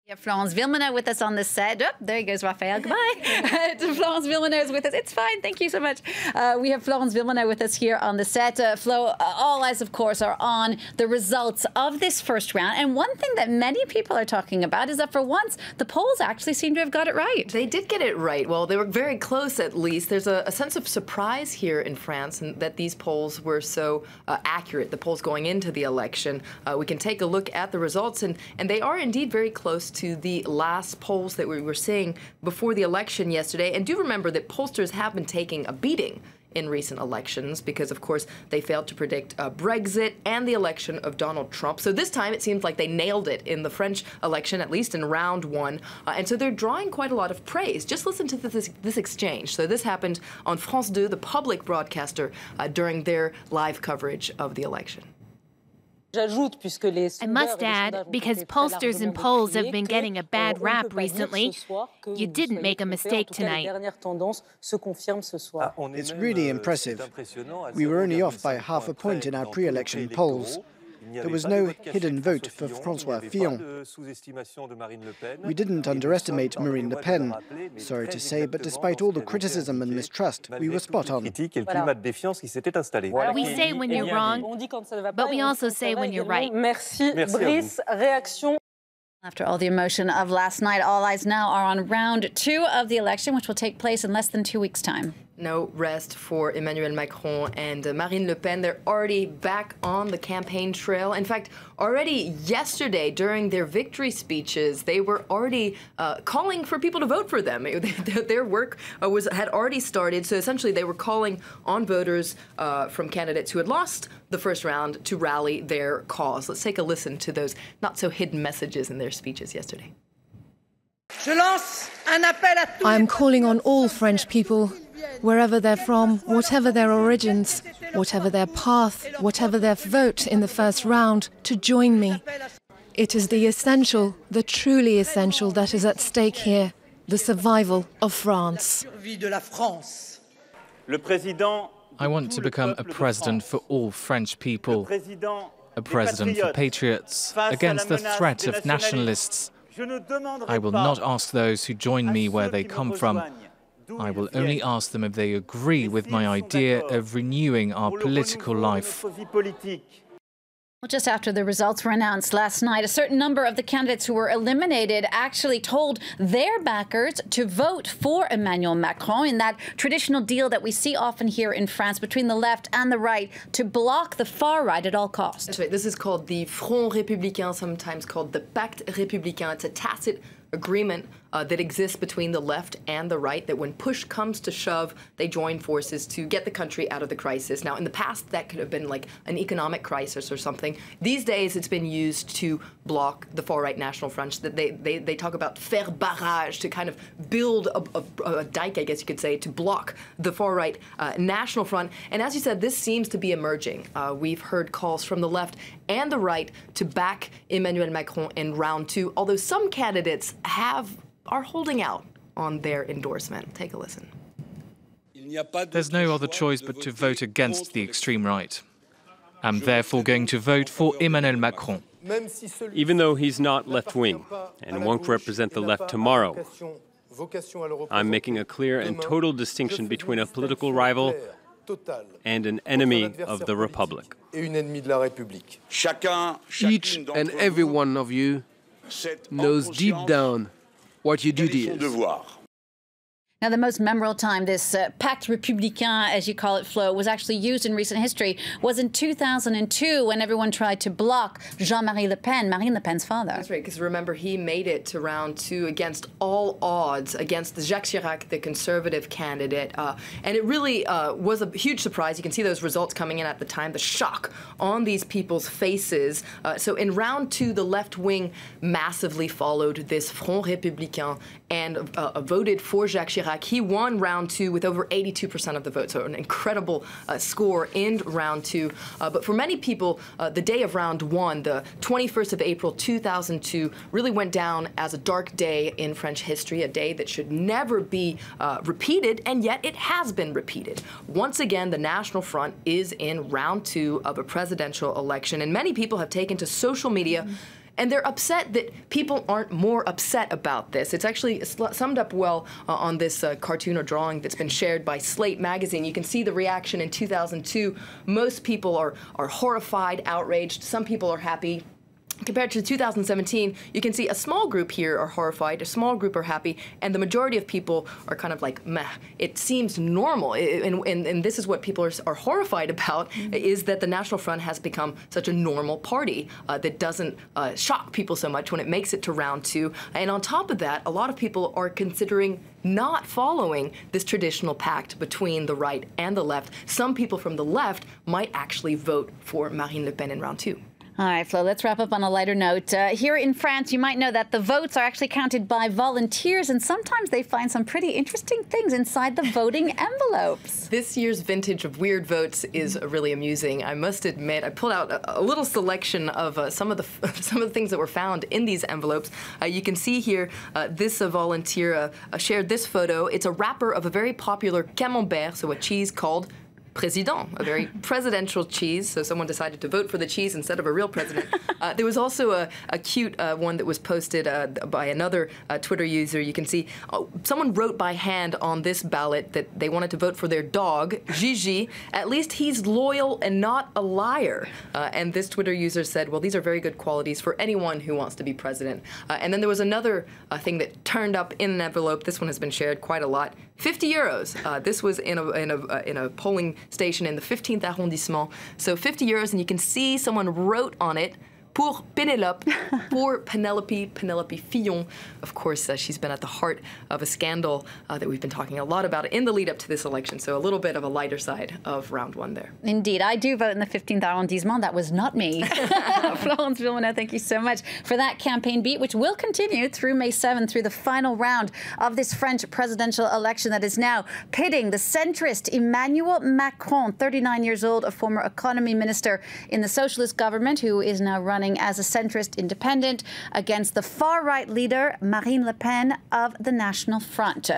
We have Florence Villeneuve with us on the set. Oh, there goes Raphael. Goodbye. Florence Villeneuve is with us. It's fine. Thank you so much. We have Florence Villeneuve with us here on the set. Flo, all eyes, of course, are on the results of this first round. And one thing that many people are talking about is that for once, the polls actually seem to have got it right. They did get it right. Well, they were very close, at least. There's a sense of surprise here in France and that these polls were so accurate, the polls going into the election. We can take a look at the results, and they are indeed very close to the last polls that we were seeing before the election yesterday. And do remember that pollsters have been taking a beating in recent elections because, of course, they failed to predict Brexit and the election of Donald Trump. So this time it seems like they nailed it in the French election, at least in round one. And so they're drawing quite a lot of praise. Just listen to this exchange. So this happened on France 2, the public broadcaster, during their live coverage of the election. I must add, because pollsters and polls have been getting a bad rap recently, you didn't make a mistake tonight. It's really impressive. We were only off by half a point in our pre-election polls. There was no hidden vote for François Fillon. We didn't underestimate Marine Le Pen, sorry to say, but despite all the criticism and mistrust, we were spot on. We say when you're wrong, but we also say when you're right. After all the emotion of last night, all eyes now are on round two of the election, which will take place in less than 2 weeks' time. No rest for Emmanuel Macron and Marine Le Pen. They're already back on the campaign trail. In fact, already yesterday during their victory speeches, they were already calling for people to vote for them. Their work had already started. So essentially, they were calling on voters from candidates who had lost the first round to rally their cause. Let's take a listen to those not so hidden messages in their speeches yesterday. I am calling on all French people, wherever they're from, whatever their origins, whatever their path, whatever their vote in the first round, to join me. It is the essential, the truly essential, that is at stake here, the survival of France. I want to become a president for all French people, a president for patriots, against the threat of nationalists. I will not ask those who join me where they come from. I will only ask them if they agree with my idea of renewing our political life. Well, just after the results were announced last night, a certain number of the candidates who were eliminated actually told their backers to vote for Emmanuel Macron in that traditional deal that we see often here in France between the left and the right to block the far right at all costs. That's right. This is called the Front Républicain, sometimes called the Pacte Républicain. It's a tacit agreement that exists between the left and the right, that when push comes to shove, they join forces to get the country out of the crisis. Now, in the past, that could have been like an economic crisis or something. These days, it's been used to block the far-right National Front. They talk about faire barrage, to kind of build a dike, I guess you could say, to block the far-right National Front. And as you said, this seems to be emerging. We've heard calls from the left and the right to back Emmanuel Macron in round two, although some candidates are holding out on their endorsement. Take a listen. There's no other choice but to vote against the extreme right. I'm therefore going to vote for Emmanuel Macron. Even though he's not left-wing and won't represent the left tomorrow, I'm making a clear and total distinction between a political rival and an enemy of the Republic. Each and every one of you knows deep down what your duty is. Now, the most memorable time this Pacte Républicain, as you call it, Flo, was actually used in recent history was in 2002 when everyone tried to block Jean-Marie Le Pen, Marine Le Pen's father. That's right, because remember, he made it to round two against all odds, against Jacques Chirac, the conservative candidate. And it really was a huge surprise. You can see those results coming in at the time, the shock on these people's faces. So in round two, the left wing massively followed this Front Républicain and voted for Jacques Chirac. He won round two with over 82% of the vote, so an incredible score in round two. But for many people, the day of round one, the 21st of April 2002, really went down as a dark day in French history, a day that should never be repeated, and yet it has been repeated. Once again, the National Front is in round two of a presidential election, and many people have taken to social media And they're upset that people aren't more upset about this. It's actually summed up well on this cartoon or drawing that's been shared by Slate magazine. You can see the reaction in 2002. Most people are horrified, outraged. Some people are happy. Compared to 2017, you can see a small group here are horrified, a small group are happy, and the majority of people are kind of like, meh. It seems normal, and this is what people are horrified about, is that the National Front has become such a normal party that doesn't shock people so much when it makes it to round two. And on top of that, a lot of people are considering not following this traditional pact between the right and the left. Some people from the left might actually vote for Marine Le Pen in round two. All right, Flo, let's wrap up on a lighter note. Here in France, you might know that the votes are actually counted by volunteers, and sometimes they find some pretty interesting things inside the voting envelopes. This year's vintage of weird votes is really amusing. I must admit, I pulled out a little selection of some of the things that were found in these envelopes. You can see here, this volunteer shared this photo. It's a wrapper of a very popular camembert, so a cheese called Président, a very presidential cheese, so someone decided to vote for the cheese instead of a real president. There was also a cute one that was posted by another Twitter user. You can see someone wrote by hand on this ballot that they wanted to vote for their dog, Gigi. At least he's loyal and not a liar. And this Twitter user said, well, these are very good qualities for anyone who wants to be president. And then there was another thing that turned up in an envelope. This one has been shared quite a lot. 50 euros. This was in a polling station in the 15th arrondissement. So 50 euros, and you can see someone wrote on it, pour Pénélope, pour Penelope Fillon. Of course, she's been at the heart of a scandal that we've been talking a lot about in the lead up to this election. So a little bit of a lighter side of round one there. Indeed. I do vote in the 15th arrondissement. That was not me. Florence Villeneuve, thank you so much for that campaign beat, which will continue through May 7th, through the final round of this French presidential election that is now pitting the centrist Emmanuel Macron, 39 years old, a former economy minister in the socialist government, who is now running as a centrist independent, against the far-right leader Marine Le Pen of the National Front.